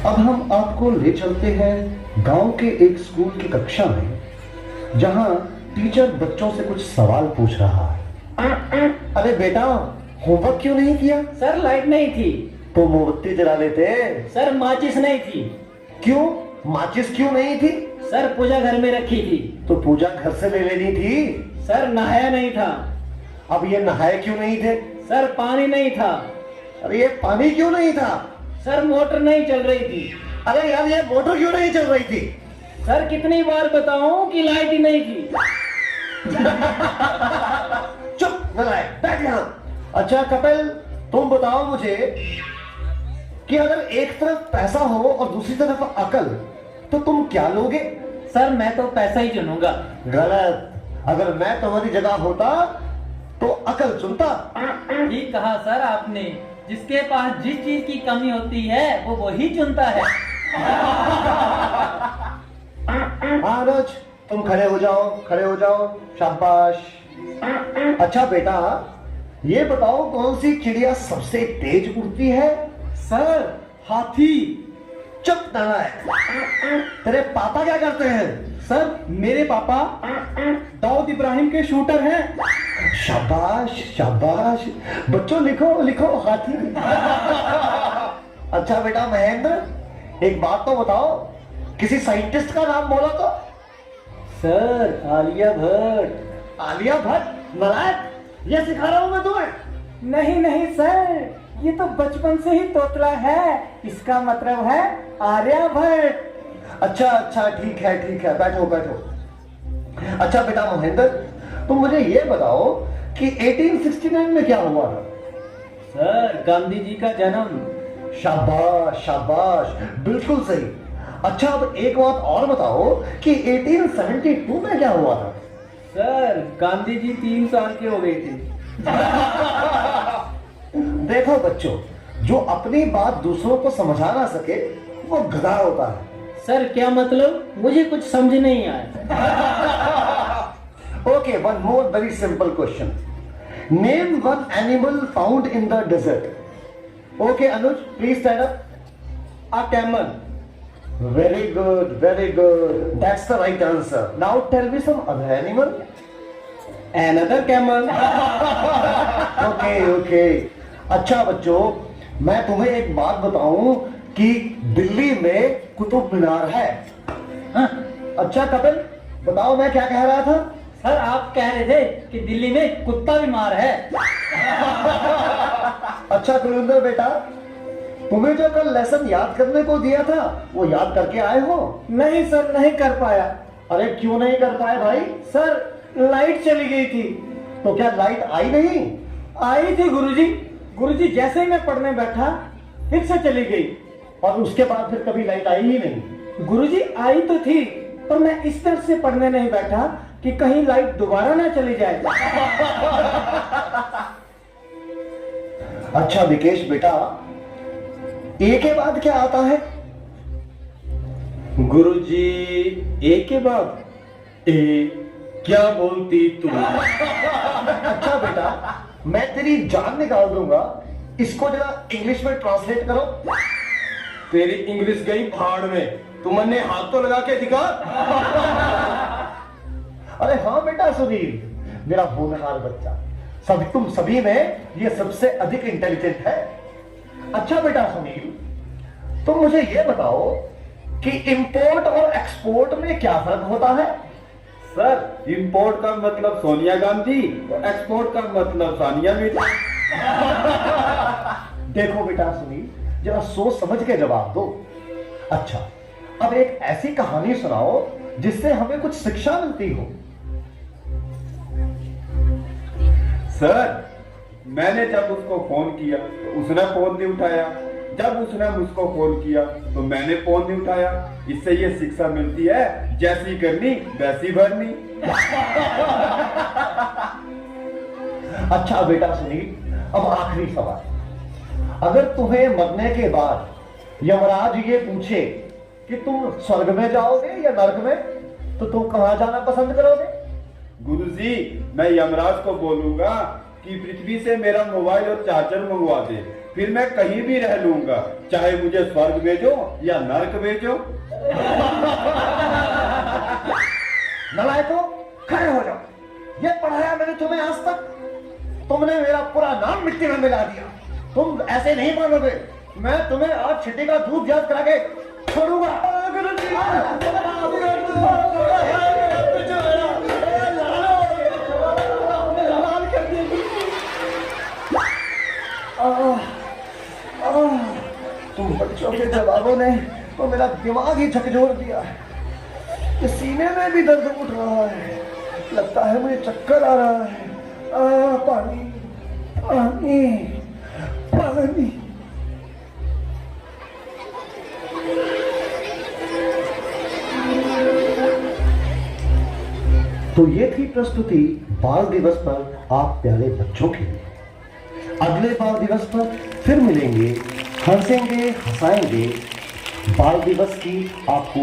अब हम आपको ले चलते हैं गांव के एक स्कूल की कक्षा में, जहां टीचर बच्चों से कुछ सवाल पूछ रहा है। अरे बेटा, होमवर्क क्यों नहीं किया? सर लाइट नहीं थी। तो मोमबत्ती जला लेते। सर माचिस नहीं थी। क्यों? माचिस क्यों नहीं थी? सर पूजा घर में रखी थी। तो पूजा घर से ले लेनी थी। सर नहाया नहीं था। अब ये नहाए क्यों नहीं थे? सर पानी नहीं था। अरे ये पानी क्यों नहीं था? सर मोटर नहीं चल रही थी। अरे यार, ये मोटर क्यों नहीं चल रही थी? सर कितनी बार बताऊं कि लाइट ही नहीं थी। चुप, नालायक, बैठ यहां। अच्छा कपिल, तुम बताओ मुझे कि अगर एक तरफ पैसा हो और दूसरी तरफ अकल, तो तुम क्या लोगे? सर मैं तो पैसा ही चुनूंगा। गलत। अगर मैं तुम्हारी जगह होता तो अकल चुनता। ठीक कहा सर आपने। जिसके पास जिस चीज की कमी होती है वो वही चुनता है। अनुज, तुम खड़े हो जाओ, खड़े हो जाओ, शाबाश। अच्छा बेटा, ये बताओ कौन सी चिड़िया सबसे तेज उड़ती है? सर हाथी। चुप नालायक। तेरे पापा क्या करते हैं? सर मेरे पापा दाऊद इब्राहिम के शूटर हैं। शाबाश शाबाश। बच्चों लिखो लिखो, हाथी। अच्छा बेटा महेंद्र, एक बात तो बताओ, किसी साइंटिस्ट का नाम बोलो तो। सर आलिया भट्ट। आलिया भट्ट? नालायक, ये सिखा रहा हूं मैं तुम्हें। नहीं नहीं सर, ये तो बचपन से ही तोतला है। इसका मतलब है आर्यभट्ट। अच्छा अच्छा, ठीक है ठीक है, बैठो बैठो। अच्छा बेटा महेंद्र, तुम मुझे ये बताओ कि 1869 में क्या हुआ था? सर गांधी जी का जन्म। शाबाश शाबाश, बिल्कुल सही। अच्छा अब एक बात और बताओ कि 1872 में क्या हुआ था? सर गांधी जी 3 साल के हो गए थे। देखो बच्चों, जो अपनी बात दूसरों को समझा ना सके वो गधा होता है। सर क्या मतलब? मुझे कुछ समझ नहीं आया। Okay, one more very simple question. Name one animal found in the desert. Okay Anuj, please stand up. A camel. Very good very good, that's the right answer. Now tell me some other animal. Another camel. Okay okay. अच्छा बच्चों, मैं तुम्हें एक बात बताऊं कि दिल्ली में कुतुब मीनार है। हाँ? अच्छा कपिल, बताओ मैं क्या कह रहा था? सर आप कह रहे थे कि दिल्ली में कुत्ता बीमार है। अच्छा कुलविंदर बेटा, तुम्हें जो कल लेसन याद करने को दिया था वो याद करके आए हो? नहीं सर, नहीं कर पाया। अरे क्यों नहीं कर पाए भाई? सर लाइट चली गई थी। तो क्या लाइट आई नहीं? आई थी गुरुजी। गुरुजी जैसे ही मैं पढ़ने बैठा फिर से चली गई। और उसके बाद फिर कभी लाइट आई ही नहीं? गुरुजी आई तो थी, पर मैं इस तरह से पढ़ने नहीं बैठा कि कहीं लाइट दोबारा ना चली जाए। अच्छा विकेश बेटा, ए के बाद क्या आता है? गुरुजी ए के बाद ए, क्या बोलती तुम? अच्छा बेटा, मैं तेरी जान निकाल दूंगा। इसको जरा इंग्लिश में ट्रांसलेट करो। तेरी इंग्लिश गई भाड़ में, तुमने हाथ तो लगा के दिखा। अरे हाँ बेटा सुनील, मेरा होनहार बच्चा, तुम सभी में ये सबसे अधिक इंटेलिजेंट है। अच्छा बेटा सुनील, तुम मुझे ये बताओ कि इंपोर्ट और एक्सपोर्ट में क्या फर्क होता है? सर इंपोर्ट का मतलब सोनिया गांधी और एक्सपोर्ट का मतलब सानिया मिर्जा। देखो बेटा सुनील, जरा सोच समझ के जवाब दो। अच्छा, अब एक ऐसी कहानी सुनाओ जिससे हमें कुछ शिक्षा मिलती हो। सर मैंने जब उसको फोन किया तो उसने फोन नहीं उठाया, जब उसने मुझको फोन किया तो मैंने फोन नहीं उठाया। इससे ये शिक्षा मिलती है, जैसी करनी वैसी भरनी। अच्छा बेटा सुनील, अब आखिरी सवाल। अगर तुम्हें मरने के बाद यमराज ये पूछे कि तुम स्वर्ग में जाओगे या नरक में, तो तुम कहां जाना पसंद करोगे? गुरुजी मैं यमराज को बोलूंगा कि पृथ्वी से मेरा मोबाइल और चार्जर मंगवा दे। फिर मैं कहीं भी रह लूंगा, चाहे मुझे स्वर्ग भेजो या नरक भेजो। नलायको, खड़े हो जाओ। ये पढ़ाया मैंने तुम्हें आज तक, तुमने मेरा पूरा नाम मिट्टी में मिला दिया। तुम ऐसे नहीं मानोगे, मैं तुम्हें आज छिट्टी का दूध याद करा के छोड़ूंगा। तुम बच्चों के जवाबों ने तो मेरा दिमाग ही झकझोर दिया है। ये सीने में भी दर्द उठ रहा है, लगता है मुझे चक्कर आ रहा है। पानी पानी पानी। तो ये थी प्रस्तुति बाल दिवस पर आप प्यारे बच्चों के लिए। अगले बाल दिवस पर फिर मिलेंगे, हंसेंगे, हंसाएंगे। बाल दिवस की आपको